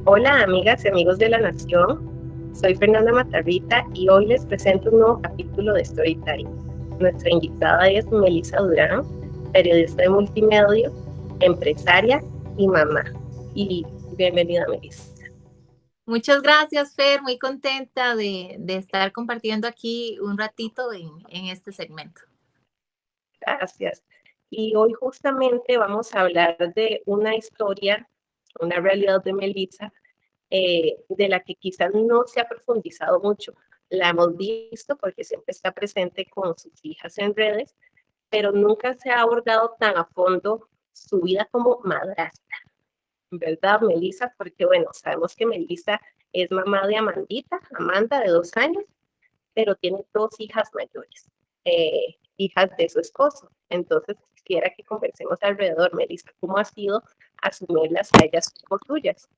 Hola amigas y amigos de la Nación, soy Fernanda Matarrita y hoy les presento un nuevo capítulo de Storytime. Nuestra invitada es Melissa Durán, periodista de multimedia, empresaria y mamá. Y bienvenida, Melissa. Muchas gracias, Fer, muy contenta de estar compartiendo aquí un ratito en este segmento. Gracias. Y hoy justamente vamos a hablar de una historia, una realidad de Melissa, de la que quizás no se ha profundizado mucho. La hemos visto porque siempre está presente con sus hijas en redes, pero nunca se ha abordado tan a fondo su vida como madrastra, ¿verdad, Melissa? Porque, bueno, sabemos que Melissa es mamá de Amanda, de 2 años, pero tiene 2 hijas mayores, hijas de su esposo. Entonces, quisiera que conversemos alrededor, Melissa, ¿cómo ha sido asumirlas a ellas como tuyas?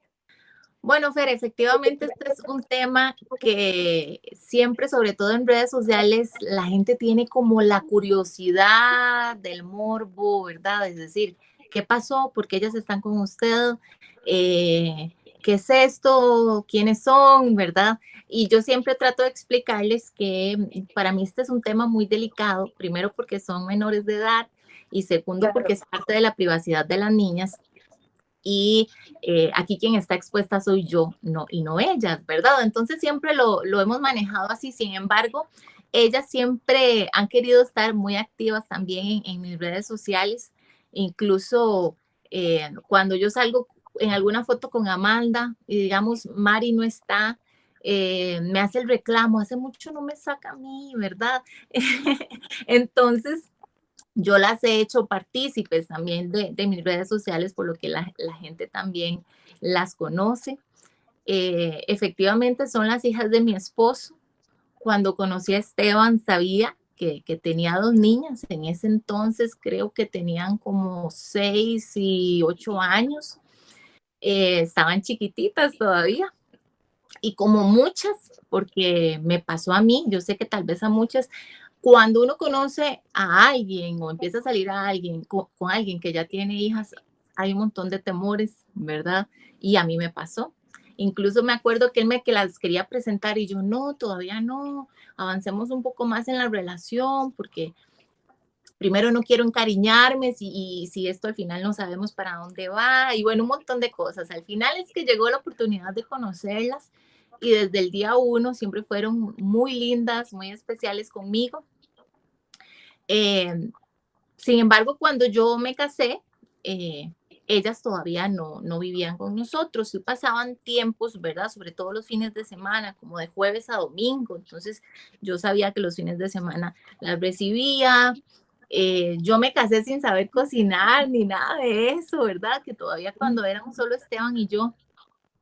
Bueno, Fer, efectivamente este es un tema que siempre, sobre todo en redes sociales, la gente tiene como la curiosidad del morbo, ¿verdad? Es decir, ¿qué pasó? ¿Por qué ellas están con usted? ¿Qué es esto? ¿Quiénes son? ¿Verdad? Y yo siempre trato de explicarles que para mí este es un tema muy delicado, primero porque son menores de edad y segundo Claro. porque es parte de la privacidad de las niñas. Y aquí quien está expuesta soy yo, no, y no ellas, ¿verdad? Entonces siempre lo hemos manejado así. Sin embargo, ellas siempre han querido estar muy activas también en mis redes sociales, incluso cuando yo salgo en alguna foto con Amanda y digamos Mari no está, me hace el reclamo, hace mucho no me saca a mí, ¿verdad? Entonces, yo las he hecho partícipes también de mis redes sociales, por lo que la gente también las conoce. Efectivamente son las hijas de mi esposo. Cuando conocí a Esteban sabía que tenía 2 niñas. En ese entonces creo que tenían como 6 y 8 años. Estaban chiquititas todavía. Y como muchas, porque me pasó a mí, yo sé que tal vez a muchas, cuando uno conoce a alguien o empieza a salir a alguien con alguien que ya tiene hijas, hay un montón de temores, ¿verdad? Y a mí me pasó. Incluso me acuerdo que él que las quería presentar y yo, no, todavía no, avancemos un poco más en la relación porque primero no quiero encariñarme y si esto al final no sabemos para dónde va y bueno, un montón de cosas. Al final es que llegó la oportunidad de conocerlas y desde el día uno siempre fueron muy lindas, muy especiales conmigo. Eh, Sin embargo, cuando yo me casé, eh, ellas todavía no vivían con nosotros, sí pasaban tiempos, ¿verdad? Sobre todo los fines de semana, como de jueves a domingo. Entonces, yo sabía que los fines de semana las recibía. Yo me casé sin saber cocinar ni nada de eso, ¿verdad? Que todavía cuando éramos solo Esteban y yo,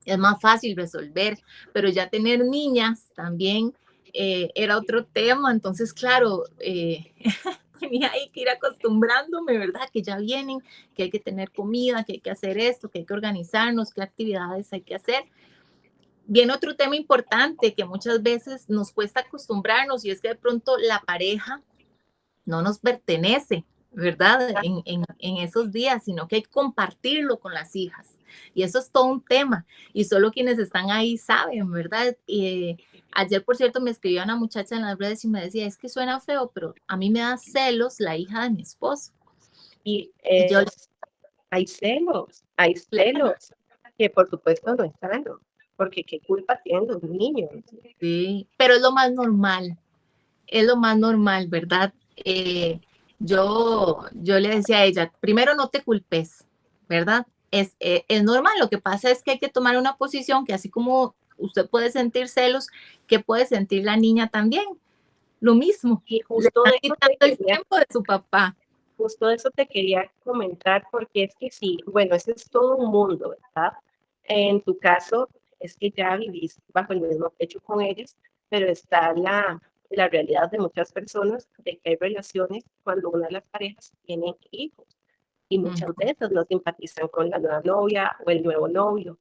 es más fácil resolver, pero ya tener niñas también era otro tema. Entonces, claro, tenía ahí que ir acostumbrándome, ¿verdad? Que ya vienen, que hay que tener comida, que hay que hacer esto, que hay que organizarnos, qué actividades hay que hacer. Viene otro tema importante que muchas veces nos cuesta acostumbrarnos y es que de pronto la pareja no nos pertenece, ¿verdad? En esos días, sino que hay que compartirlo con las hijas. Y eso es todo un tema. Y solo quienes están ahí saben, ¿verdad? Ayer, por cierto, me escribió una muchacha en las redes y me decía, es que suena feo, pero a mí me da celos la hija de mi esposo. Y Y yo, hay celos, que por supuesto no es sano, porque qué culpa tienen los niños. sí, pero es lo más normal, ¿verdad? Yo le decía a ella, primero no te culpes, ¿verdad? Es normal, lo que pasa es que hay que tomar una posición que así como usted puede sentir celos, que puede sentir la niña también, lo mismo, Y le justo están de eso quitando el tiempo de su papá. justo de eso te quería comentar, porque es que sí, bueno, ese es todo un mundo, ¿verdad? En tu caso, es que ya vivís bajo el mismo techo con ellos, pero está la realidad de muchas personas de que hay relaciones cuando una de las parejas tiene hijos y muchas Ujú. veces no simpatizan con la nueva novia o el nuevo novio.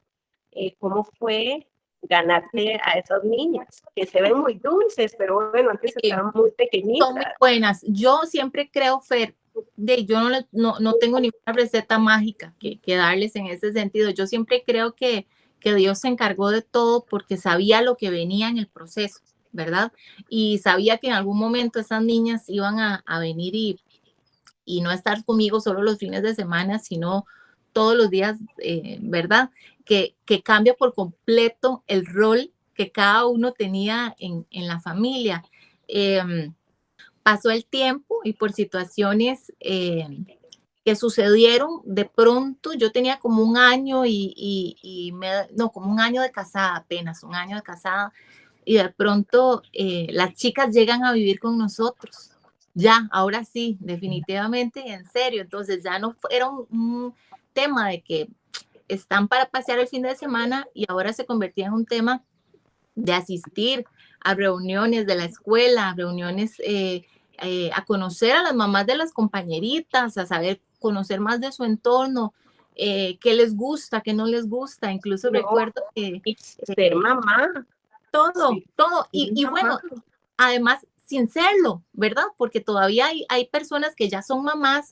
¿Cómo fue ganarte a esas niñas? Que se ven muy dulces, pero bueno, antes Sí, estaban muy son muy pequeñitas. buenas. Yo siempre creo, Fer, yo no tengo ninguna receta mágica que darles en ese sentido. Yo siempre creo que que Dios se encargó de todo porque sabía lo que venía en el proceso, ¿verdad? Y sabía que en algún momento esas niñas iban a venir y no estar conmigo solo los fines de semana, sino todos los días, ¿verdad? Que cambia por completo el rol que cada uno tenía en la familia. Pasó el tiempo y por situaciones que sucedieron, de pronto yo tenía como un año no, como un año de casada, apenas un año de casada, y de pronto las chicas llegan a vivir con nosotros. Ya, ahora sí, definitivamente, en serio. Entonces ya no era un tema de que están para pasear el fin de semana y ahora se convertía en un tema de asistir a reuniones de la escuela, reuniones a conocer a las mamás de las compañeritas, a saber, conocer más de su entorno, qué les gusta, qué no les gusta. Incluso No, recuerdo que y ser mamá. todo, Sí, todo. Y mamá. bueno, además, sin serlo, ¿verdad? Porque todavía hay personas que ya son mamás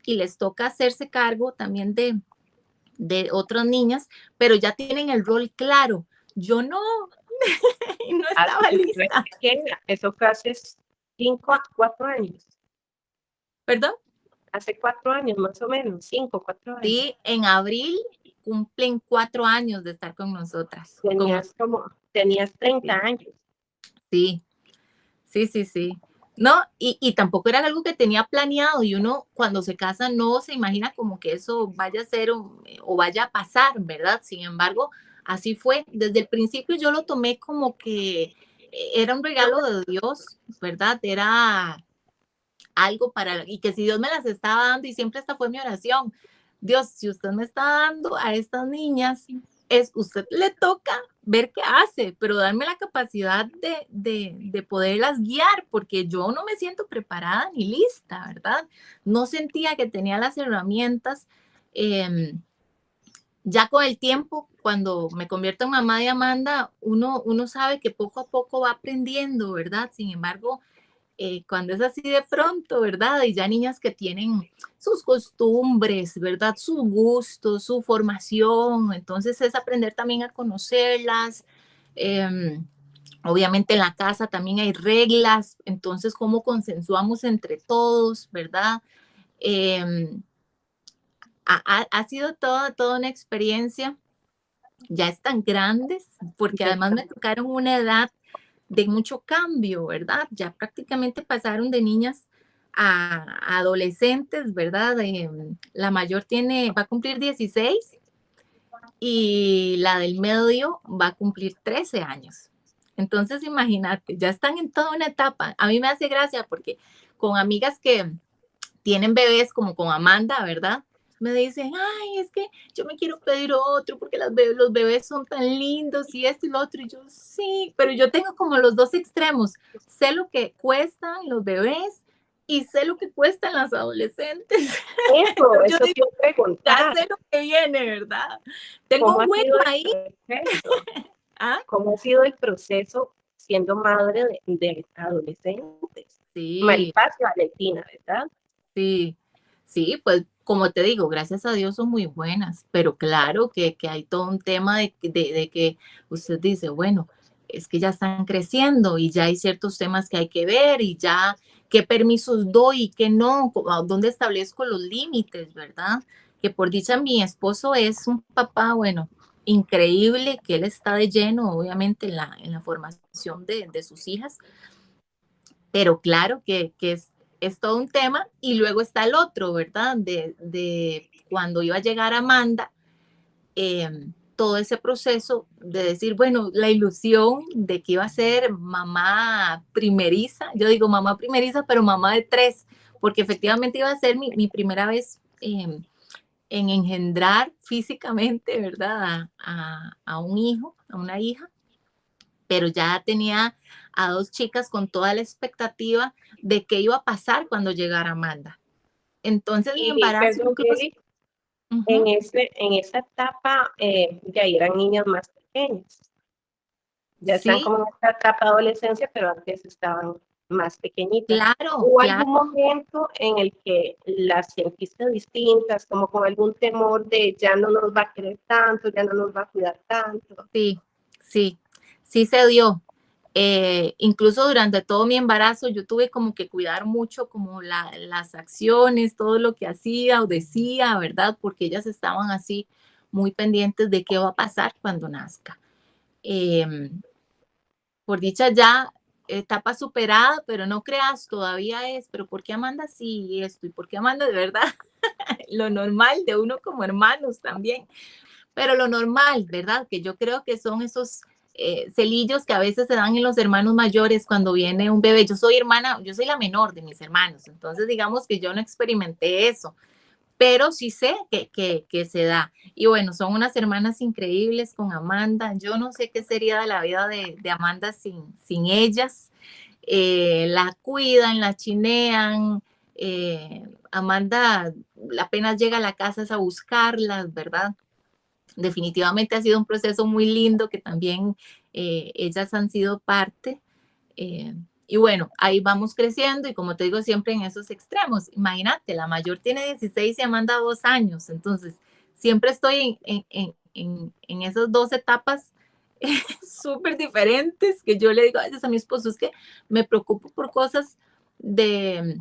y les toca hacerse cargo también de otras niñas, pero ya tienen el rol claro. Yo no, no estaba lista. Pequeña. Eso fue hace 4 años. ¿Perdón? Hace 4 años, más o menos, 5, 4 años. Sí, en abril cumplen 4 años de estar con nosotras. Tenías 30 Sí, años. sí, sí, sí, sí. No, y tampoco era algo que tenía planeado y uno cuando se casa no se imagina como que eso vaya a ser o vaya a pasar, ¿verdad? Sin embargo, así fue. Desde el principio yo lo tomé como que era un regalo de Dios, ¿verdad? Era algo y que si Dios me las estaba dando, y siempre esta fue mi oración, Dios, si usted me está dando a estas niñas, usted le toca ver qué hace, pero darme la capacidad de poderlas guiar, porque yo no me siento preparada ni lista, ¿verdad? No sentía que tenía las herramientas. Ya con el tiempo, cuando me convierto en mamá de Amanda, uno sabe que poco a poco va aprendiendo, ¿verdad? Sin embargo, cuando es así de pronto, ¿verdad? Y ya niñas que tienen sus costumbres, ¿verdad? Su gusto, su formación, entonces es aprender también a conocerlas. Obviamente en la casa también hay reglas, entonces cómo consensuamos entre todos, ¿verdad? Eh, ha sido toda una experiencia. Ya están grandes, porque además me tocaron una edad de mucho cambio, ¿verdad? Ya prácticamente pasaron de niñas a adolescentes, ¿verdad? La mayor va a cumplir 16 y la del medio va a cumplir 13 años. Entonces, imagínate, ya están en toda una etapa. A mí me hace gracia porque con amigas que tienen bebés como con Amanda, ¿verdad? Me dicen, ay, es que yo me quiero pedir otro porque los bebés son tan lindos y esto y lo otro. Y yo, sí, pero yo tengo como los dos extremos. Sé lo que cuestan los bebés y sé lo que cuestan las adolescentes. Eso Yo te digo, iba a ya preguntar. sé lo que viene, ¿verdad? Tengo ¿Cómo un ha sido hueco el ahí. proceso? ¿Ah? ¿Cómo ha sido el proceso siendo madre de adolescentes? Sí, Maripaz y Valentina, ¿verdad? sí, sí, pues como te digo, gracias a Dios son muy buenas, pero claro que hay todo un tema de que usted dice, bueno, es que ya están creciendo y ya hay ciertos temas que hay que ver y ya qué permisos doy y qué no, dónde establezco los límites, ¿verdad? Que por dicha mi esposo es un papá, bueno, increíble, que él está de lleno, obviamente, en la formación de sus hijas, pero claro que es todo un tema. Y luego está el otro, ¿verdad? De cuando iba a llegar Amanda, todo ese proceso de decir, bueno, la ilusión de que iba a ser mamá primeriza, yo digo mamá primeriza, pero mamá de tres, porque efectivamente iba a ser mi primera vez en engendrar físicamente, ¿verdad? A un hijo, a una hija, pero ya tenía a dos chicas con toda la expectativa de qué iba a pasar cuando llegara Amanda. Entonces mi Y embarazo perdón, incluso, Kelly, uh-huh, en esa etapa ya eran niñas más pequeñas. Ya están sí, como en esta etapa de adolescencia, pero antes estaban más pequeñita. Claro, ¿Hubo claro. algún momento en el que las sentiste distintas, como con algún temor de ya no nos va a querer tanto, ya no nos va a cuidar tanto? Sí, sí, sí se dio. Incluso durante todo mi embarazo yo tuve como que cuidar mucho como las acciones, todo lo que hacía o decía, ¿verdad? Porque ellas estaban así muy pendientes de qué va a pasar cuando nazca. Por dicha ya etapa superada, pero no creas, todavía es, pero ¿por qué Amanda sí y esto? ¿Y por qué Amanda de verdad? Lo normal de uno como hermanos también, pero lo normal, ¿verdad? Que yo creo que son esos celillos que a veces se dan en los hermanos mayores cuando viene un bebé. Yo soy hermana, yo soy la menor de mis hermanos, entonces digamos que yo no experimenté eso, pero sí sé que se da. Y bueno, son unas hermanas increíbles con Amanda. Yo no sé qué sería de la vida de Amanda sin ellas. La cuidan, la chinean. Amanda apenas llega a la casa es a buscarlas, ¿verdad? Definitivamente ha sido un proceso muy lindo que también ellas han sido parte. Eh, y bueno, ahí vamos creciendo y como te digo, siempre en esos extremos. Imagínate, la mayor tiene 16 y Amanda 2 años, entonces siempre estoy en esas dos etapas súper diferentes que yo le digo a veces a mi esposo, es que me preocupo por cosas de,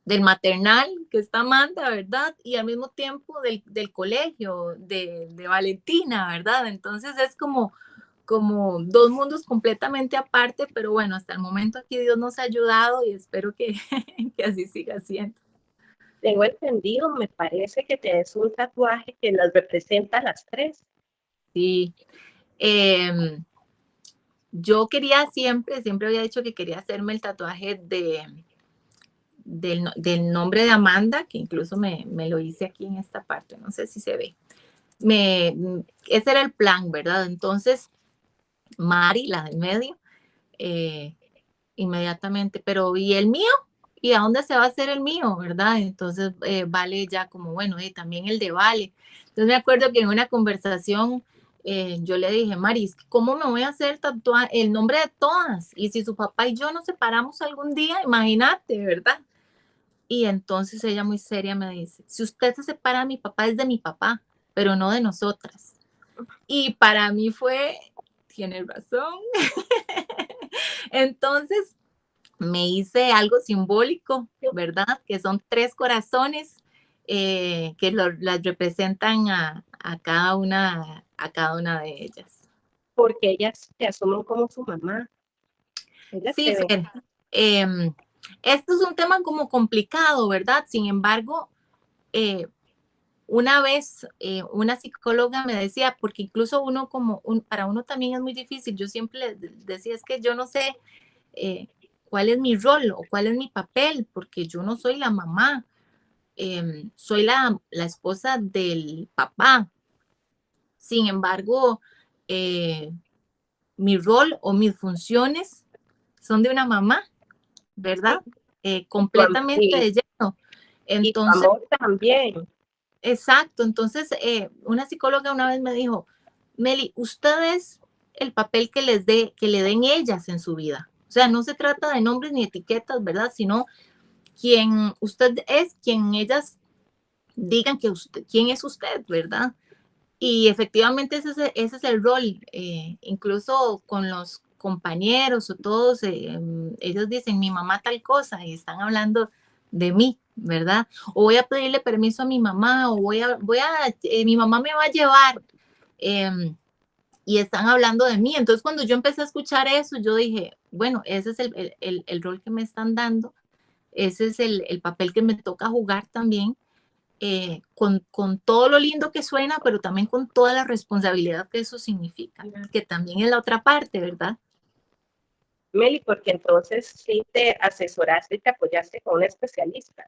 del maternal que está Amanda, ¿verdad? Y al mismo tiempo del colegio, de Valentina, ¿verdad? Entonces es como dos mundos completamente aparte, pero bueno, hasta el momento aquí Dios nos ha ayudado y espero que, que así siga siendo. Tengo entendido, me parece que tienes un tatuaje que las representa a las tres. Sí. Yo quería siempre había dicho que quería hacerme el tatuaje del nombre de Amanda, que incluso me lo hice aquí en esta parte, no sé si se ve. Ese era el plan, ¿verdad? Entonces, Mari, la del medio, eh, inmediatamente, pero ¿y el mío? ¿Y a dónde se va a hacer el mío, verdad? Entonces, Vale ya como, bueno, también el de Vale. Entonces me acuerdo que en una conversación yo le dije, Maris, ¿cómo me voy a hacer tatuar el nombre de todas? Y si su papá y yo nos separamos algún día, imagínate, ¿verdad? Y entonces ella muy seria me dice, si usted se separa, mi papá es de mi papá, pero no de nosotras. Y para mí fue, tiene razón. Entonces me hice algo simbólico, ¿verdad? Que son 3 corazones que las representan a cada una de ellas. Porque ellas se asumen como su mamá. Ellas Sí, se ven. Fer, esto es un tema como complicado, ¿verdad? Sin embargo, eh, una vez una psicóloga me decía, porque incluso uno para uno también es muy difícil, yo siempre les decía, es que yo no sé eh, cuál es mi rol o cuál es mi papel, porque yo no soy la mamá, soy la esposa del papá. Sin embargo, eh, mi rol o mis funciones son de una mamá, Sí, ¿verdad? Completamente y, de lleno. y tu Entonces, amor también. exacto. Entonces, una psicóloga una vez me dijo, Meli, usted es el papel que le den ellas en su vida. O sea, no se trata de nombres ni etiquetas, ¿verdad? Sino quien usted es, quien ellas digan que usted, quién es usted, ¿verdad? Y efectivamente ese es el rol, incluso con los compañeros o todos, ellos dicen mi mamá tal cosa y están hablando de mí, ¿verdad? O voy a pedirle permiso a mi mamá o mi mamá me va a llevar y están hablando de mí. Entonces cuando yo empecé a escuchar eso, yo dije, bueno, ese es el rol que me están dando, ese es el papel que me toca jugar también con todo lo lindo que suena, pero también con toda la responsabilidad que eso significa, que también es la otra parte, ¿verdad? Meli, porque entonces sí te asesoraste y te apoyaste con un especialista.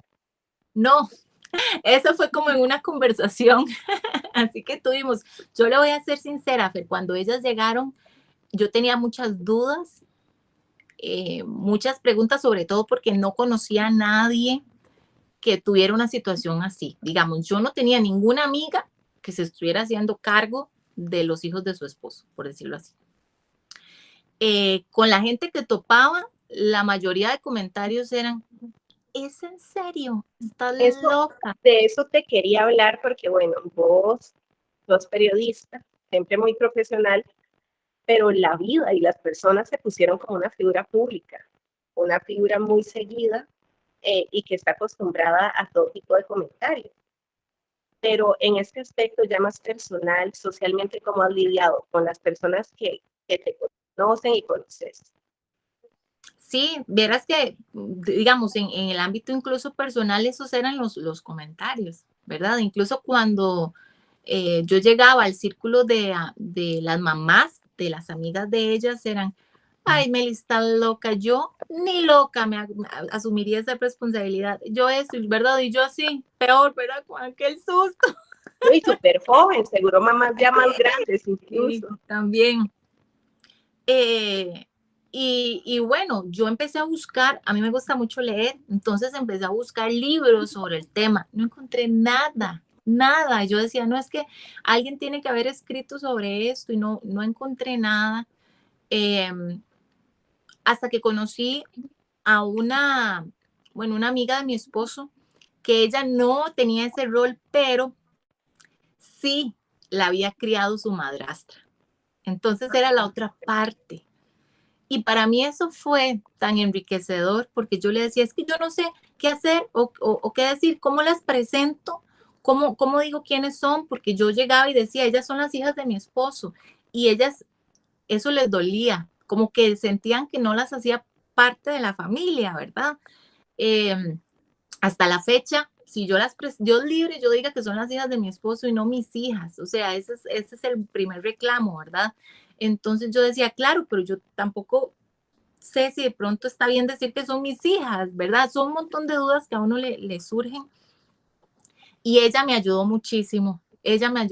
No, eso fue como en una conversación, así que tuvimos, yo le voy a ser sincera, Fer, cuando ellas llegaron, yo tenía muchas dudas, muchas preguntas, sobre todo porque no conocía a nadie que tuviera una situación así. Digamos, yo no tenía ninguna amiga que se estuviera haciendo cargo de los hijos de su esposo, por decirlo así. Con la gente que topaba, la mayoría de comentarios eran, ¿es en serio? ¿Estás Eso, loca? de eso te quería hablar porque, bueno, vos sos periodista, siempre muy profesional, pero la vida y las personas se pusieron como una figura pública, una figura muy seguida y que está acostumbrada a todo tipo de comentarios. Pero en este aspecto ya más personal, socialmente, ¿cómo has lidiado con las personas que te conocen y conoces? Sí, vieras que, digamos, en el ámbito incluso personal, esos eran los comentarios, ¿verdad? Incluso cuando yo llegaba al círculo de las mamás, de las amigas de ellas, eran, ay, Meli está loca, yo ni loca asumiría esa responsabilidad. Yo eso, ¿verdad? Y yo así, peor, ¿verdad? Con aquel susto. Y súper joven, seguro mamás ya más grandes Sí, incluso. también. Y bueno, yo empecé a buscar, a mí me gusta mucho leer, entonces empecé a buscar libros sobre el tema. No encontré nada, nada. Yo decía, no, es que alguien tiene que haber escrito sobre esto y no encontré nada. Em, Hasta que conocí a bueno, una amiga de mi esposo, que ella no tenía ese rol, pero sí la había criado su madrastra. Entonces era la otra parte. Y para mí eso fue tan enriquecedor porque yo le decía, es que yo no sé qué hacer o qué decir, cómo las presento, cómo digo quiénes son, porque yo llegaba y decía, ellas son las hijas de mi esposo y ellas, eso les dolía, como que sentían que no las hacía parte de la familia, ¿verdad? Eh, Hasta la fecha, si yo libre, yo diga que son las hijas de mi esposo y no mis hijas, o sea, ese es el primer reclamo, ¿verdad? Entonces yo decía, claro, pero yo tampoco sé si de pronto está bien decir que son mis hijas, ¿verdad? Son un montón de dudas que a uno le surgen. Y ella me ayudó muchísimo. Ella me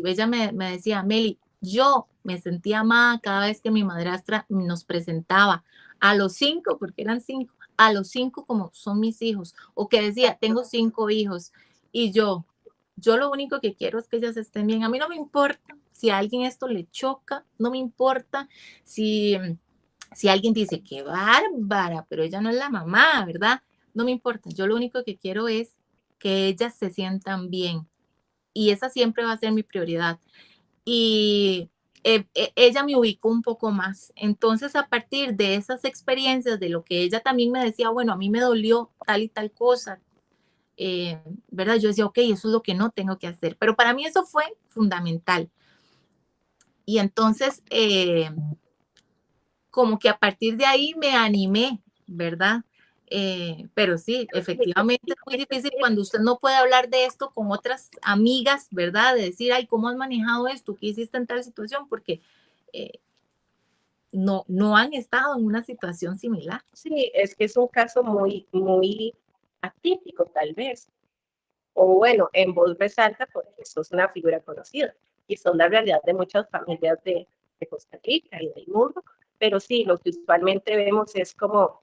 decía, Meli, yo me sentía amada cada vez que mi madrastra nos presentaba a los 5, porque eran 5, a los 5 como son mis hijos, o que decía, tengo 5 hijos, y yo lo único que quiero es que ellas estén bien. A mí no me importa si a alguien esto le choca, no me importa si alguien dice, qué bárbara, pero ella no es la mamá, ¿verdad? No me importa, yo lo único que quiero es que ellas se sientan bien y esa siempre va a ser mi prioridad. Y ella me ubicó un poco más. Entonces, a partir de esas experiencias, de lo que ella también me decía, bueno, a mí me dolió tal y tal cosa, eh, ¿verdad? Yo decía, ok, eso es lo que no tengo que hacer. Pero para mí eso fue fundamental. Y entonces, como que a partir de ahí me animé, ¿verdad? Pero sí, efectivamente es muy difícil cuando usted no puede hablar de esto con otras amigas, ¿verdad? De decir, ay, ¿cómo has manejado esto? ¿Qué hiciste en tal situación? Porque eh, no han estado en una situación similar. Sí, es que es un caso muy, muy atípico tal vez. O bueno, en voz resalta porque sos una figura conocida y son la realidad de muchas familias de Costa Rica y del mundo. Pero sí, lo que usualmente vemos es como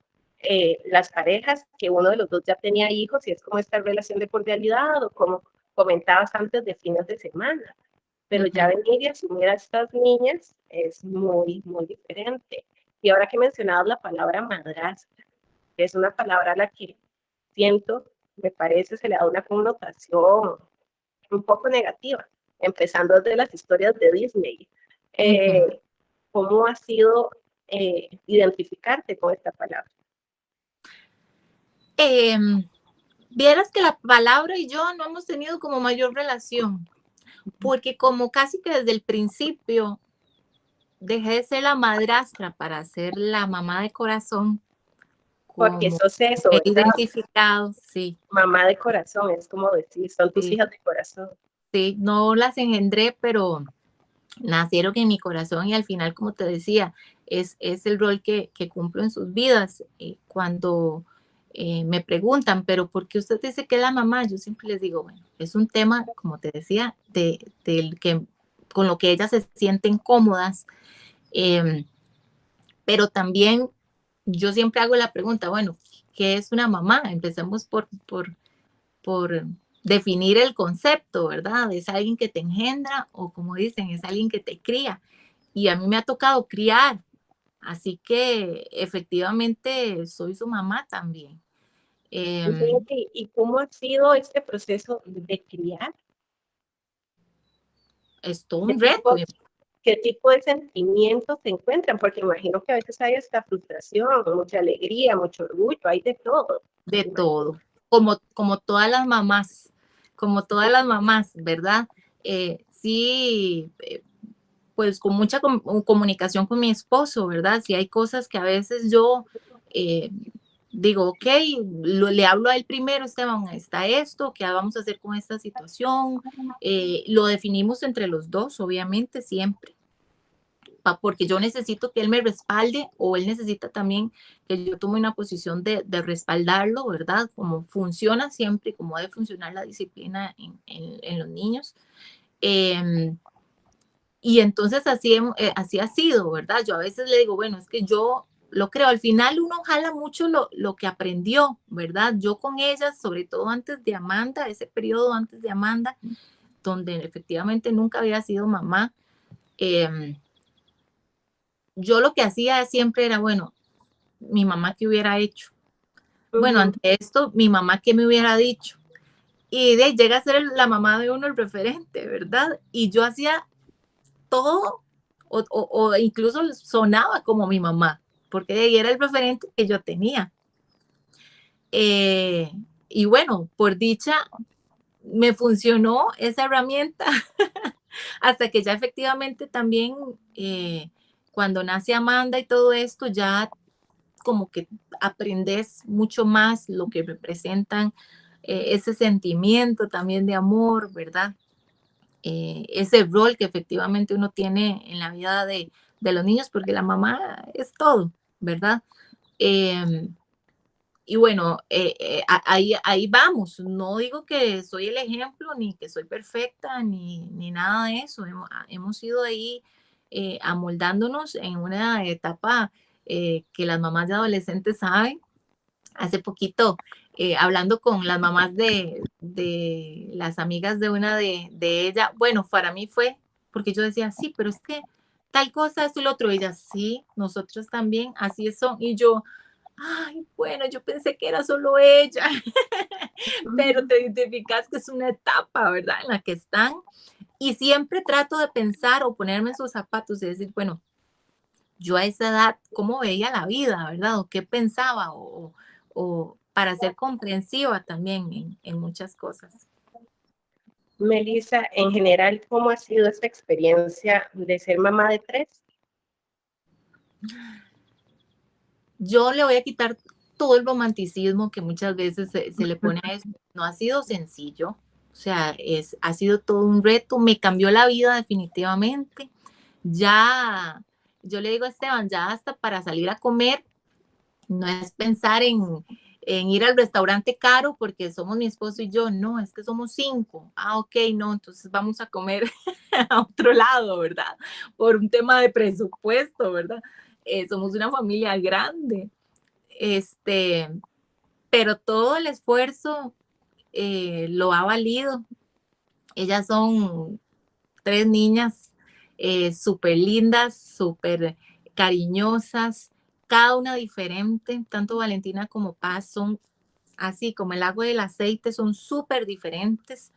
las parejas, que uno de los dos ya tenía hijos y es como esta relación de cordialidad o como comentabas antes de fines de semana. Pero ya venir y asumir a estas niñas es muy, muy diferente. Y ahora que mencionabas la palabra madrastra, es una palabra a la que siento, me parece, se le da una connotación un poco negativa, empezando desde las historias de Disney. ¿Cómo ha sido identificarte con esta palabra? Vieras que la palabra y yo no hemos tenido como mayor relación, porque como casi que desde el principio dejé de ser la madrastra para ser la mamá de corazón, Porque como sos eso, he ¿verdad? identificado, sí, Mamá de corazón, es como decir, son tus sí, hijas de corazón. sí, no las engendré, pero nacieron en mi corazón y al final, como te decía, es el rol que cumplo en sus vidas. Cuando me preguntan, pero ¿por qué usted dice que es la mamá? Yo siempre les digo, bueno, es un tema, como te decía, con lo que ellas se sienten cómodas, eh, pero también yo siempre hago la pregunta, bueno, ¿qué es una mamá? Empecemos por definir el concepto, ¿verdad? ¿Es alguien que te engendra o como dicen, es alguien que te cría? Y a mí me ha tocado criar Así que efectivamente soy su mamá también. ¿Y cómo ha sido este proceso de criar? Es todo ¿Qué un reto. tipo, qué tipo de sentimientos se encuentran? Porque imagino que a veces hay esta frustración, mucha alegría, mucho orgullo, hay de todo. De todo, como como todas las mamás, ¿verdad? Sí, pues con mucha comunicación con mi esposo, ¿verdad? Si hay cosas que a veces yo eh, digo, ok, le hablo a él primero, Esteban, está esto, ¿qué vamos a hacer con esta situación? Lo definimos entre los dos, obviamente, siempre, porque yo necesito que él me respalde o él necesita también que yo tome una posición de respaldarlo, ¿verdad? Como funciona siempre, como debe funcionar la disciplina en los niños. Y entonces así ha sido, ¿verdad? Yo a veces le digo, bueno, es que yo lo creo, al final uno jala mucho lo que aprendió, ¿verdad? Yo con ellas, sobre todo antes de Amanda, ese periodo antes de Amanda, donde efectivamente nunca había sido mamá, eh, yo lo que hacía siempre era, bueno, mi mamá qué hubiera hecho. Bueno, ante esto, mi mamá qué me hubiera dicho. Y de ahí llega a ser la mamá de uno el referente, ¿verdad? Y yo hacía todo o incluso sonaba como mi mamá, porque de ahí era el referente que yo tenía. Eh, y bueno, por dicha, me funcionó esa herramienta hasta que ya efectivamente también cuando nace Amanda y todo esto, ya como que aprendes mucho más lo que representan ese sentimiento también de amor, ¿verdad? Ese rol que efectivamente uno tiene en la vida de los niños, porque la mamá es todo, ¿verdad? Eh, y bueno, ahí vamos. No digo que soy el ejemplo, ni que soy perfecta, ni nada de eso. Hemos ido ahí amoldándonos en una etapa que las mamás de adolescentes saben. Hace poquito, hablando con las mamás de las amigas de una de ella, bueno, para mí fue, porque yo decía, sí, pero es que tal cosa, esto y lo otro. Ella, sí, nosotros también, así son. Y yo, ay, bueno, yo pensé que era solo ella, pero te identificas que es una etapa, ¿verdad? En la que están. Y siempre trato de pensar o ponerme en sus zapatos y decir, bueno, yo a esa edad, ¿cómo veía la vida, verdad? ¿O qué pensaba? O para ser comprensiva también en muchas cosas. Melissa, en general, ¿cómo ha sido esta experiencia de ser mamá de 3? Yo le voy a quitar todo el romanticismo que muchas veces se le pone a eso. No ha sido sencillo, o sea, ha sido todo un reto, me cambió la vida definitivamente. Ya, yo le digo a Esteban, ya hasta para salir a comer, no es pensar en ir al restaurante caro porque somos mi esposo y yo, no, es que somos 5. Ah, ok, no, entonces vamos a comer a otro lado, ¿verdad? Por un tema de presupuesto, ¿verdad? Somos una familia grande, este, pero todo el esfuerzo lo ha valido. Ellas son 3 niñas súper lindas, súper cariñosas, cada una diferente, tanto Valentina como Paz son así como el agua y el aceite, son súper diferentes.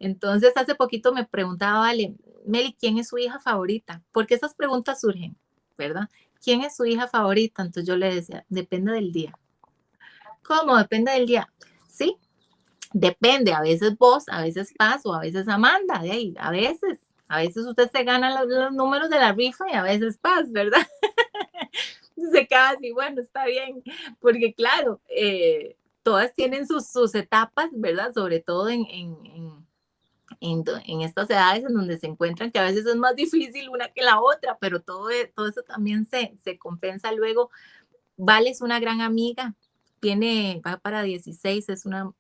Entonces, hace poquito me preguntaba, vale, Meli, ¿quién es su hija favorita? Porque esas preguntas surgen, ¿verdad? ¿Quién es su hija favorita? Entonces yo le decía, depende del día. ¿Cómo? Depende del día. Sí, depende, a veces vos, a veces Paz o a veces Amanda, de ahí, a veces usted se gana los números de la rifa y a veces Paz, ¿verdad? Se queda así, bueno, está bien, porque claro, todas tienen sus etapas, ¿verdad? Sobre todo en estas edades en donde se encuentran, que a veces es más difícil una que la otra, pero todo eso también se compensa luego. Vale es una gran amiga, va para 16, es una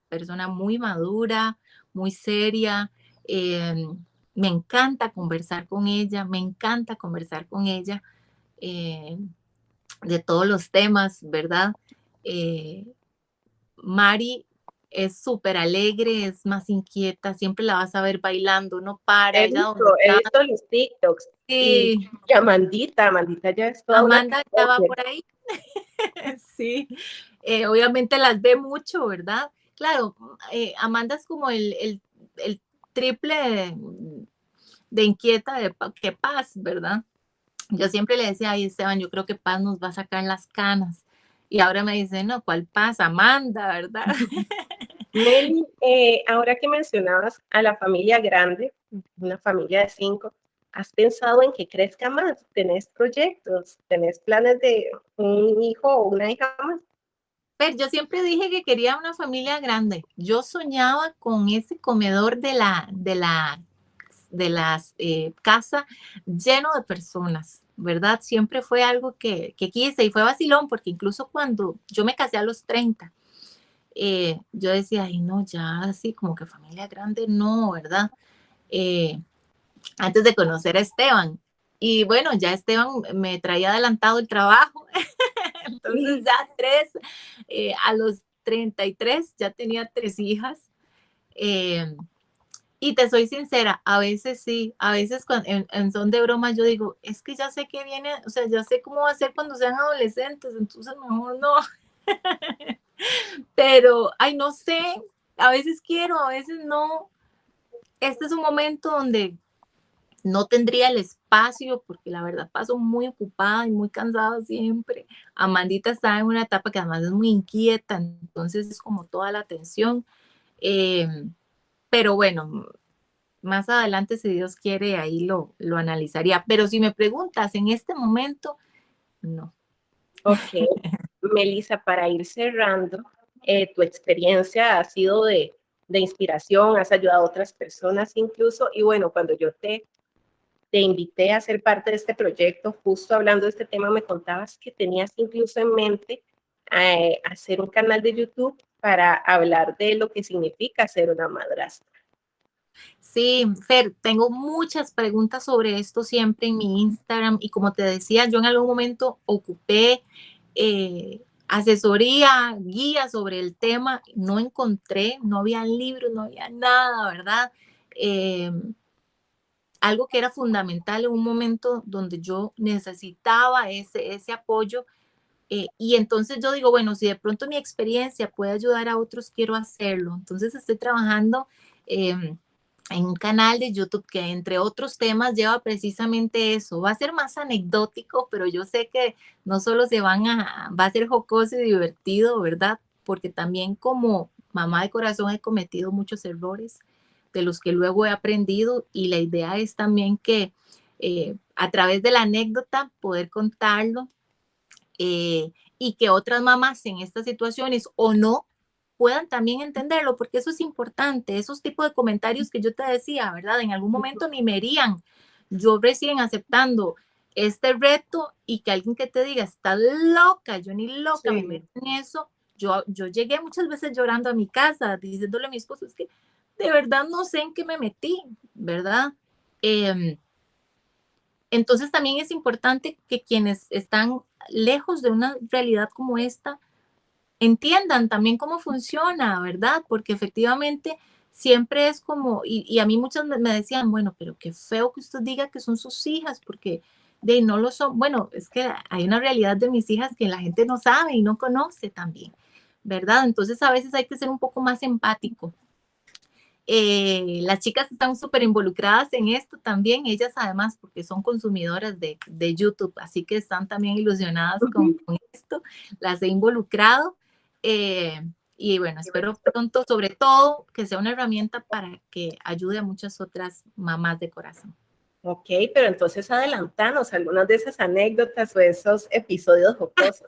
persona muy madura, muy seria. Me encanta conversar con ella, me encanta conversar con ella de todos los temas, ¿verdad? Mari es súper alegre, es más inquieta, siempre la vas a ver bailando, no para, ella donde He está. visto los TikToks Sí, y Amandita ya es toda una Amanda ya va TikToker. por ahí. Sí, obviamente las ve mucho, ¿verdad? Claro, Amanda es como el triple de inquieta que Paz, ¿verdad? Yo siempre le decía, ay, Esteban, yo creo que Paz nos va a sacar las canas. Y ahora me dice, no, ¿cuál Paz? Amanda, ¿verdad? Meli, ahora que mencionabas a la familia grande, una familia de 5, ¿has pensado en que crezca más? ¿Tenés proyectos? ¿Tenés planes de un hijo o una hija más? Pero yo siempre dije que quería una familia grande. Yo soñaba con ese comedor de la casa lleno de personas, ¿verdad? Siempre fue algo que quise y fue vacilón porque incluso cuando yo me casé a los 30, yo decía, ay, no, ya así como que familia grande, no, ¿verdad? Eh, Antes de conocer a Esteban. Y bueno, ya Esteban me traía adelantado el trabajo, entonces Sí. ya a los 33 ya tenía 3 hijas. Eh, y te soy sincera, a veces sí, a veces en son de broma yo digo, es que ya sé que viene, o sea, ya sé cómo va a ser cuando sean adolescentes, entonces mejor no. Pero, ay, no sé, a veces quiero, a veces no. Este es un momento donde no tendría el espacio porque la verdad paso muy ocupada y muy cansada siempre. Amandita está en una etapa que además es muy inquieta, entonces es como toda la atención. Eh, pero bueno, más adelante, si Dios quiere, ahí lo analizaría. Pero si me preguntas en este momento, no. Ok, Melissa, para ir cerrando, tu experiencia ha sido de inspiración, has ayudado a otras personas incluso, y bueno, cuando yo te invité a ser parte de este proyecto, justo hablando de este tema, me contabas que tenías incluso en mente hacer un canal de YouTube para hablar de lo que significa ser una madrastra. Sí, Fer, tengo muchas preguntas sobre esto siempre en mi Instagram y como te decía, yo en algún momento ocupé asesoría, guía sobre el tema, no encontré, no había libros, no había nada, ¿verdad? Eh, Algo que era fundamental en un momento donde yo necesitaba ese apoyo. Y entonces yo digo, bueno, si de pronto mi experiencia puede ayudar a otros, quiero hacerlo. Entonces estoy trabajando en un canal de YouTube que entre otros temas lleva precisamente eso. Va a ser más anecdótico, pero yo sé que no solo va a ser jocoso y divertido, ¿verdad? Porque también como mamá de corazón he cometido muchos errores de los que luego he aprendido y la idea es también que a través de la anécdota poder contarlo y que otras mamás en estas situaciones o no puedan también entenderlo, porque eso es importante, esos tipos de comentarios que yo te decía, ¿verdad? En algún momento ni me herían. Yo recién aceptando este reto y que alguien que te diga, estás loca, yo ni loca me Sí. meto en eso. Yo llegué muchas veces llorando a mi casa, diciéndole a mi esposo, es que de verdad no sé en qué me metí, ¿verdad? Entonces también es importante que quienes están lejos de una realidad como esta entiendan también cómo funciona, ¿verdad? Porque efectivamente siempre es como, y a mí muchas me decían, bueno, pero qué feo que usted diga que son sus hijas, porque de no lo son. Bueno, es que hay una realidad de mis hijas que la gente no sabe y no conoce también, ¿verdad? Entonces a veces hay que ser un poco más empático. Las chicas están súper involucradas en esto también, ellas además porque son consumidoras de YouTube, así que están también ilusionadas con esto, las he involucrado y bueno, espero pronto sobre todo que sea una herramienta para que ayude a muchas otras mamás de corazón. Ok, pero entonces adelantanos algunas de esas anécdotas o esos episodios jocosos.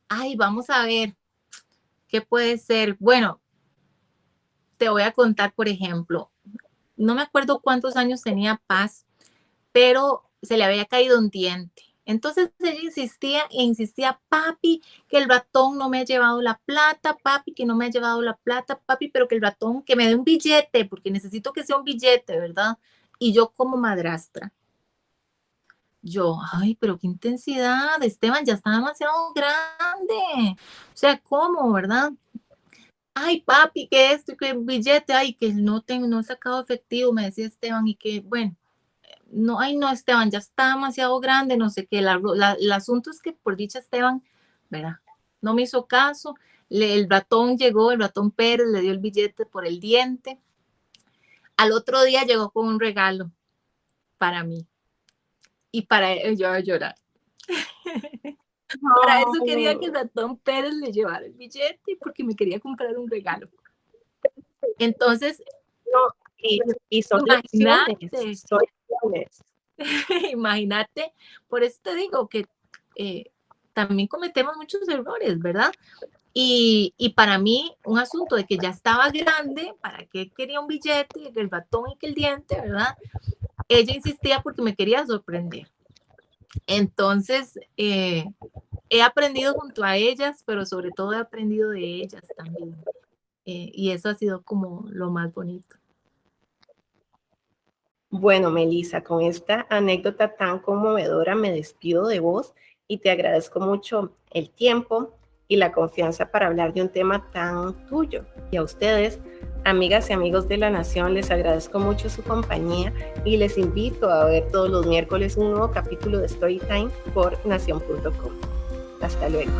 Ay, vamos a ver, ¿qué puede ser? Bueno, te voy a contar, por ejemplo, no me acuerdo cuántos años tenía Paz, pero se le había caído un diente. Entonces ella insistía e insistía, papi, que el ratón no me ha llevado la plata, papi, que no me ha llevado la plata, papi, pero que el ratón, que me dé un billete, porque necesito que sea un billete, ¿verdad? Y yo como madrastra, yo, ay, pero qué intensidad, Esteban, ya está demasiado grande. O sea, ¿cómo, verdad? ay, papi, que esto, que billete, ay, que no tengo, no he sacado efectivo, me decía Esteban, y que, bueno, no, ay, no, Esteban, ya está demasiado grande, no sé qué, el asunto es que por dicha Esteban, ¿verdad? No me hizo caso, el ratón llegó, el ratón Pérez le dio el billete por el diente, al otro día llegó con un regalo para mí, y para él yo a llorar. Para eso quería que el ratón Pérez le llevara el billete, porque me quería comprar un regalo. Entonces, No, y son lecciones, imagínate, son lecciones. imagínate, por eso te digo que también cometemos muchos errores, ¿verdad? Y para mí, un asunto de que ya estaba grande, ¿para qué quería un billete, el ratón y que el diente, ¿verdad? Ella insistía porque me quería sorprender. Entonces, he aprendido junto a ellas, pero sobre todo he aprendido de ellas también. Y eso ha sido como lo más bonito. Bueno, Melissa, con esta anécdota tan conmovedora me despido de vos y te agradezco mucho el tiempo y la confianza para hablar de un tema tan tuyo. Y a ustedes, amigas y amigos de la Nación, les agradezco mucho su compañía y les invito a ver todos los miércoles un nuevo capítulo de Storytime por nación.com. Hasta luego.